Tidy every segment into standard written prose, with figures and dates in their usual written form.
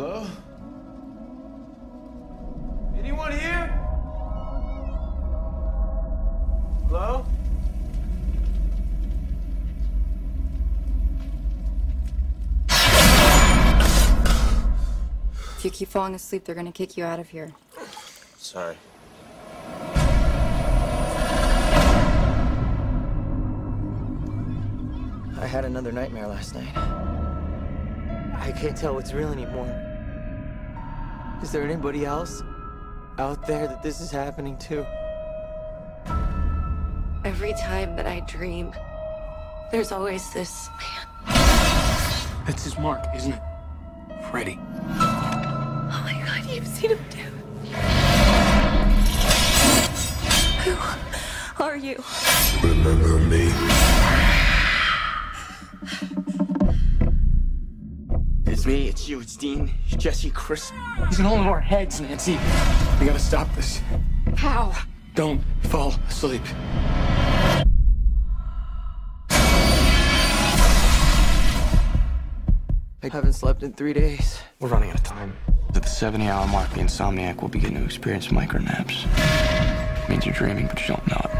Hello? Anyone here? Hello? If you keep falling asleep, they're gonna kick you out of here. Sorry. I had another nightmare last night. I can't tell what's real anymore. Is there anybody else out there that this is happening to? Every time that I dream, there's always this man. That's his mark, isn't it? Freddy. Oh my God, you've seen him too. Who are you? Remember me? It's me, it's you, it's Dean, Jesse, Chris. He's in all of our heads, Nancy. We gotta stop this. How? Don't fall asleep. I haven't slept in 3 days. We're running out of time. At the 70-hour mark, the insomniac will begin to experience micronaps. It means you're dreaming, but you don't know it.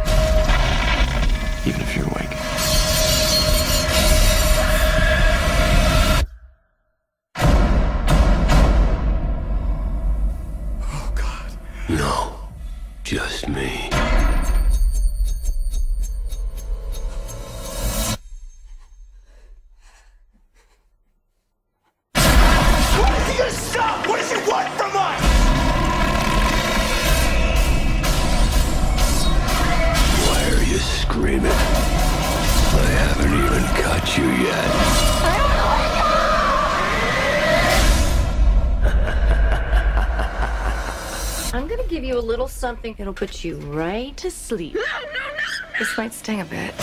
Even if you're awake. Oh, God. No, just me. Stop! What does he want from us? Why are you screaming? I haven't even got you yet. I'm gonna give you a little something that'll put you right to sleep. No, no, no! This might sting a bit.